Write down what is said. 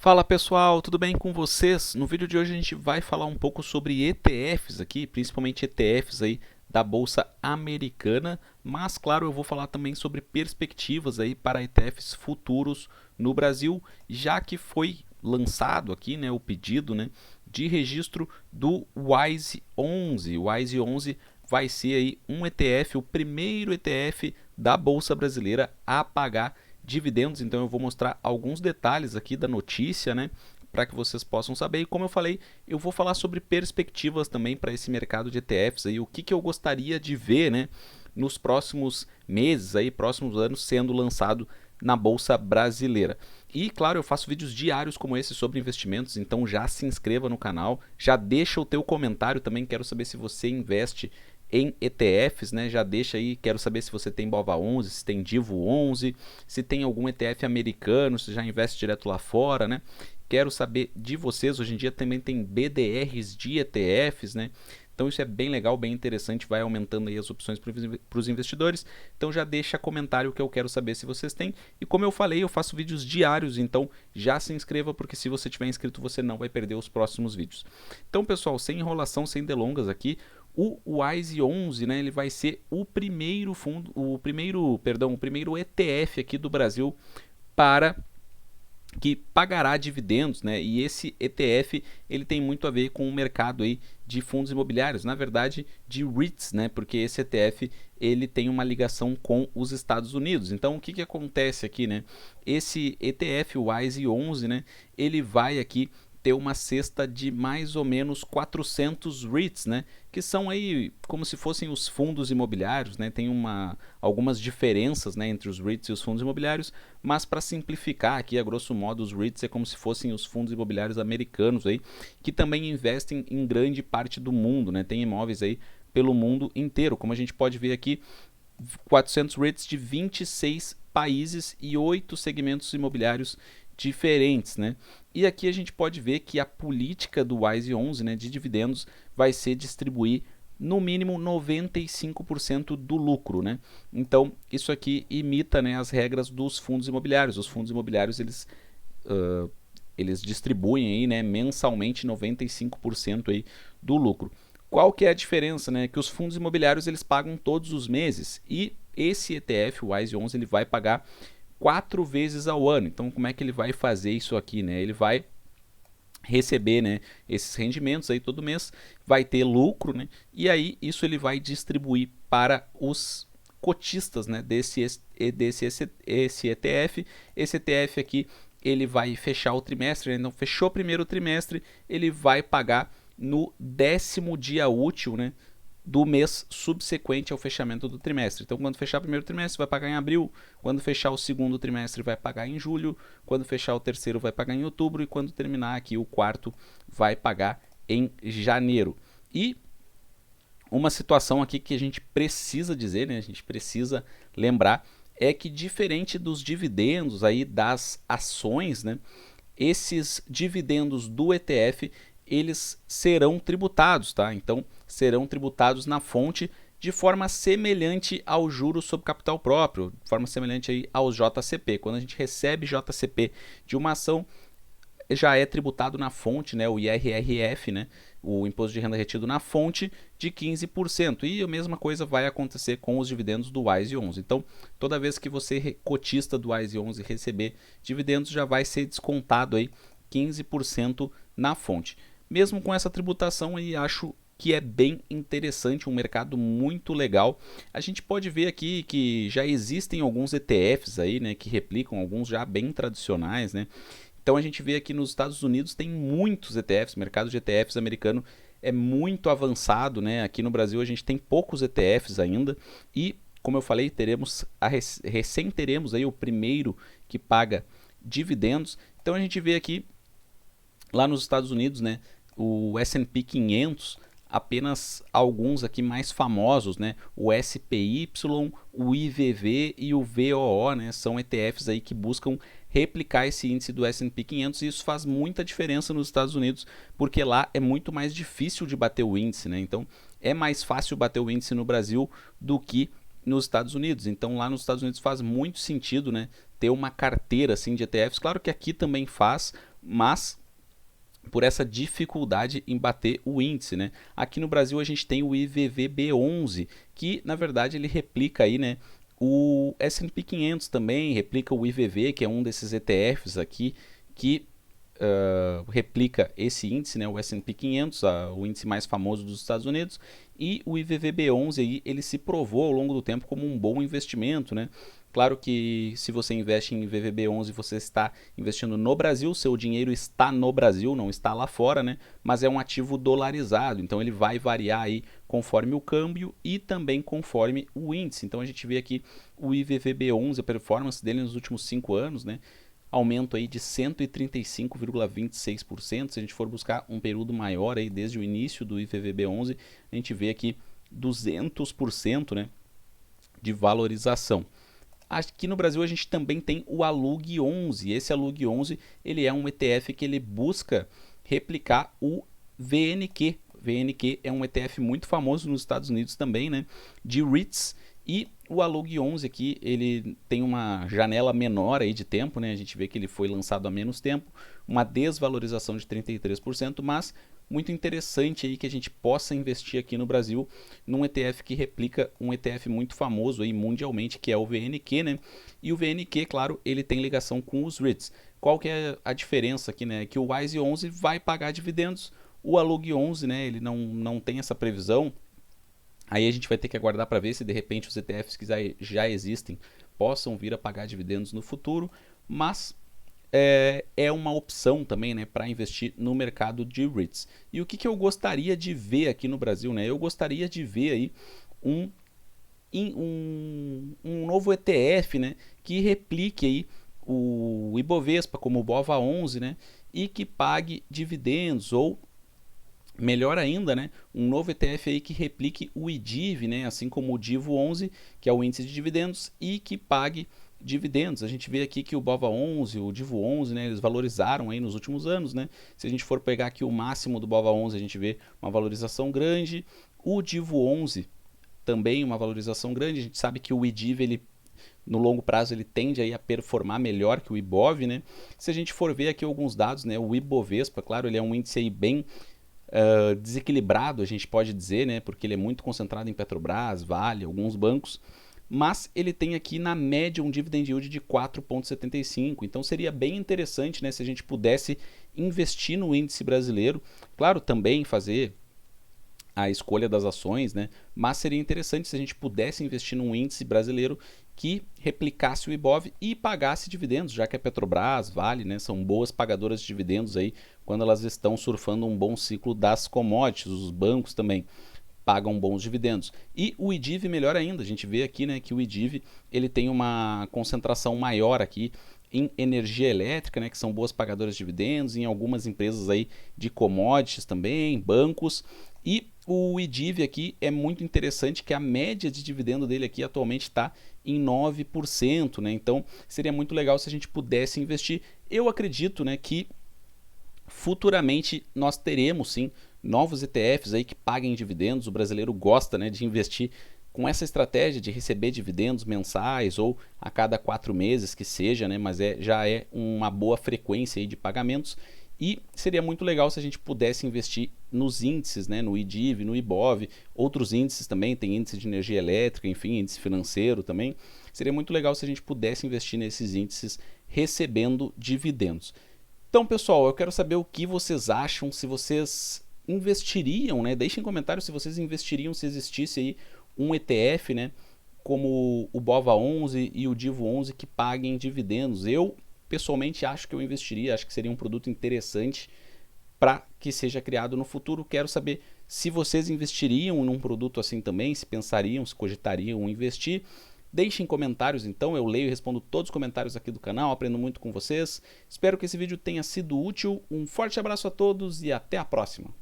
Fala pessoal, tudo bem com vocês? No vídeo de hoje a gente vai falar um pouco sobre ETFs aqui, principalmente ETFs aí da Bolsa Americana, mas claro, eu vou falar também sobre perspectivas aí para ETFs futuros no Brasil, já que foi lançado aqui, né, o pedido, né, de registro do WISE 11. O WISE 11 vai ser aí um ETF, o primeiro ETF da Bolsa Brasileira a pagar dividendos. Então eu vou mostrar alguns detalhes aqui da notícia, né, para que vocês possam saber. E como eu falei, eu vou falar sobre perspectivas também para esse mercado de ETFs aí, o que eu gostaria de ver, né, nos próximos meses aí, próximos anos sendo lançado na Bolsa Brasileira. E claro, eu faço vídeos diários como esse sobre investimentos, então já se inscreva no canal, já deixa o teu comentário também, quero saber se você investe em ETFs, né? Já deixa aí, quero saber se você tem BOVA11, se tem Divo11, se tem algum ETF americano, se já investe direto lá fora, né? Quero saber de vocês, hoje em dia também tem BDRs de ETFs, né? Então isso é bem legal, bem interessante, vai aumentando aí as opções para os investidores. Então já deixa comentário que eu quero saber se vocês têm. E como eu falei, eu faço vídeos diários, então já se inscreva, porque se você tiver inscrito você não vai perder os próximos vídeos. Então pessoal, sem enrolação, sem delongas aqui, o WISE 11, né, ele vai ser o primeiro fundo, o primeiro ETF aqui do Brasil para que pagará dividendos, né? E esse ETF ele tem muito a ver com o mercado aí de fundos imobiliários, na verdade de REITs, né? Porque esse ETF ele tem uma ligação com os Estados Unidos. Então o que acontece aqui, né? Esse ETF, o WISE 11, né? Ele vai aqui ter uma cesta de mais ou menos 400 REITs, né? Que são aí como se fossem os fundos imobiliários, né? Tem algumas diferenças, né, entre os REITs e os fundos imobiliários, mas para simplificar aqui, a grosso modo, os REITs é como se fossem os fundos imobiliários americanos aí, que também investem em grande parte do mundo, né? Tem imóveis aí pelo mundo inteiro, como a gente pode ver aqui, 400 REITs de 26 países e 8 segmentos imobiliários diferentes, né? E aqui a gente pode ver que a política do WISE 11, né, de dividendos vai ser distribuir no mínimo 95% do lucro, né? Então isso aqui imita, né, as regras dos fundos imobiliários. Os fundos imobiliários eles distribuem aí, né, mensalmente 95% aí do lucro. Qual que é a diferença, né? Que os fundos imobiliários eles pagam todos os meses e esse ETF, o WISE 11, ele vai pagar 4 vezes ao ano. Então como é que ele vai fazer isso aqui, né? Ele vai receber, né, esses rendimentos aí todo mês, vai ter lucro, né? E aí isso ele vai distribuir para os cotistas, né, esse ETF. Esse ETF aqui ele vai fechar o trimestre, né? Então fechou o primeiro trimestre, ele vai pagar no 10º dia útil, né, do mês subsequente ao fechamento do trimestre. Então, quando fechar o primeiro trimestre, vai pagar em abril. Quando fechar o segundo trimestre, vai pagar em julho. Quando fechar o terceiro, vai pagar em outubro. E quando terminar aqui o quarto, vai pagar em janeiro. E uma situação aqui que a gente precisa dizer, né? A gente precisa lembrar, é que diferente dos dividendos aí das ações, né? Esses dividendos do ETF eles serão tributados, tá? Então serão tributados na fonte de forma semelhante ao juros sobre capital próprio, de forma semelhante aí ao JCP. Quando a gente recebe JCP de uma ação, já é tributado na fonte, né, o IRRF, né, o imposto de renda retido na fonte de 15%. E a mesma coisa vai acontecer com os dividendos do WISE 11. Então, toda vez que você cotista do WISE 11 receber dividendos, já vai ser descontado aí 15% na fonte. Mesmo com essa tributação aí, acho que é bem interessante, um mercado muito legal. A gente pode ver aqui que já existem alguns ETFs aí, né, que replicam, alguns já bem tradicionais, né. Então a gente vê aqui nos Estados Unidos tem muitos ETFs, o mercado de ETFs americano é muito avançado, né? Aqui no Brasil a gente tem poucos ETFs ainda e, como eu falei, recém teremos aí o primeiro que paga dividendos. Então a gente vê aqui lá nos Estados Unidos, né, o S&P 500, apenas alguns aqui mais famosos, né? O SPY, o IVV e o VOO, né? São ETFs aí que buscam replicar esse índice do S&P 500 e isso faz muita diferença nos Estados Unidos, porque lá é muito mais difícil de bater o índice, né? Então é mais fácil bater o índice no Brasil do que nos Estados Unidos. Então lá nos Estados Unidos faz muito sentido, né, ter uma carteira assim de ETFs. Claro que aqui também faz, mas por essa dificuldade em bater o índice, né? Aqui no Brasil a gente tem o IVVB11, que na verdade ele replica aí, né, o S&P 500 também, replica o IVV, que é um desses ETFs aqui que replica esse índice, né, o S&P 500, o índice mais famoso dos Estados Unidos, e o IVVB11 aí, ele se provou ao longo do tempo como um bom investimento, né? Claro que se você investe em IVVB11, você está investindo no Brasil, seu dinheiro está no Brasil, não está lá fora, né? Mas é um ativo dolarizado, então ele vai variar aí conforme o câmbio e também conforme o índice. Então a gente vê aqui o IVVB11, a performance dele nos últimos 5 anos, né? Aumento aí de 135,26%. Se a gente for buscar um período maior aí desde o início do IVVB11, a gente vê aqui 200%, né, de valorização. Aqui no Brasil a gente também tem o ALUG11. Esse ALUG11 ele é um ETF que ele busca replicar o VNQ. VNQ é um ETF muito famoso nos Estados Unidos também, né, de REITs. E o ALUG11 aqui, ele tem uma janela menor aí de tempo, né? A gente vê que ele foi lançado há menos tempo, uma desvalorização de 33%, mas muito interessante aí que a gente possa investir aqui no Brasil num ETF que replica um ETF muito famoso aí mundialmente, que é o VNQ, né? E o VNQ, claro, ele tem ligação com os REITs. Qual que é a diferença aqui, né? Que o WISE11 vai pagar dividendos, o ALUG11, né? Ele não tem essa previsão. Aí a gente vai ter que aguardar para ver se de repente os ETFs que já existem possam vir a pagar dividendos no futuro, mas é uma opção também, né, para investir no mercado de REITs. E o que eu gostaria de ver aqui no Brasil, né? Eu gostaria de ver aí um novo ETF, né, que replique aí o Ibovespa como o BOVA11, né, e que pague dividendos, ou melhor ainda, né, um novo ETF aí que replique o IDIV, né, assim como o DIVO11, que é o índice de dividendos, e que pague dividendos. A gente vê aqui que o BOVA11, o DIVO11, né, eles valorizaram aí nos últimos anos, né? Se a gente for pegar aqui o máximo do BOVA11, a gente vê uma valorização grande. O DIVO11 também uma valorização grande. A gente sabe que o IDIV, ele no longo prazo, ele tende aí a performar melhor que o IBOV, né? Se a gente for ver aqui alguns dados, né, o Ibovespa, claro, ele é um índice aí bem desequilibrado, a gente pode dizer, né, porque ele é muito concentrado em Petrobras, Vale, alguns bancos, mas ele tem aqui na média um dividend yield de 4,75, então seria bem interessante, né, se a gente pudesse investir no índice brasileiro, claro, também fazer a escolha das ações, né, mas seria interessante se a gente pudesse investir num índice brasileiro que replicasse o IBOV e pagasse dividendos, já que a Petrobras, Vale, né, são boas pagadoras de dividendos aí quando elas estão surfando um bom ciclo das commodities. Os bancos também pagam bons dividendos. E o IDIV melhor ainda, a gente vê aqui, né, que o IDIV ele tem uma concentração maior aqui em energia elétrica, né, que são boas pagadoras de dividendos, em algumas empresas aí de commodities também, bancos. E o IDIV aqui é muito interessante, que a média de dividendo dele aqui atualmente está em 9%, né? Então seria muito legal se a gente pudesse investir. Eu acredito, né, que futuramente nós teremos sim novos ETFs aí que paguem dividendos. O brasileiro gosta, né, de investir com essa estratégia de receber dividendos mensais ou a cada 4 meses que seja, né, mas já é uma boa frequência aí de pagamentos. E seria muito legal se a gente pudesse investir nos índices, né, no IDIV, no IBOV, outros índices também, tem índice de energia elétrica, enfim, índice financeiro também. Seria muito legal se a gente pudesse investir nesses índices recebendo dividendos. Então, pessoal, eu quero saber o que vocês acham, se vocês investiriam, né? Deixem em comentários se vocês investiriam se existisse aí um ETF, né, como o BOVA11 e o DIVO11 que paguem dividendos. Eu pessoalmente acho que eu investiria, acho que seria um produto interessante para que seja criado no futuro. Quero saber se vocês investiriam num produto assim também, se pensariam, se cogitariam investir. Deixem comentários então, eu leio e respondo todos os comentários aqui do canal, aprendo muito com vocês. Espero que esse vídeo tenha sido útil. Um forte abraço a todos e até a próxima.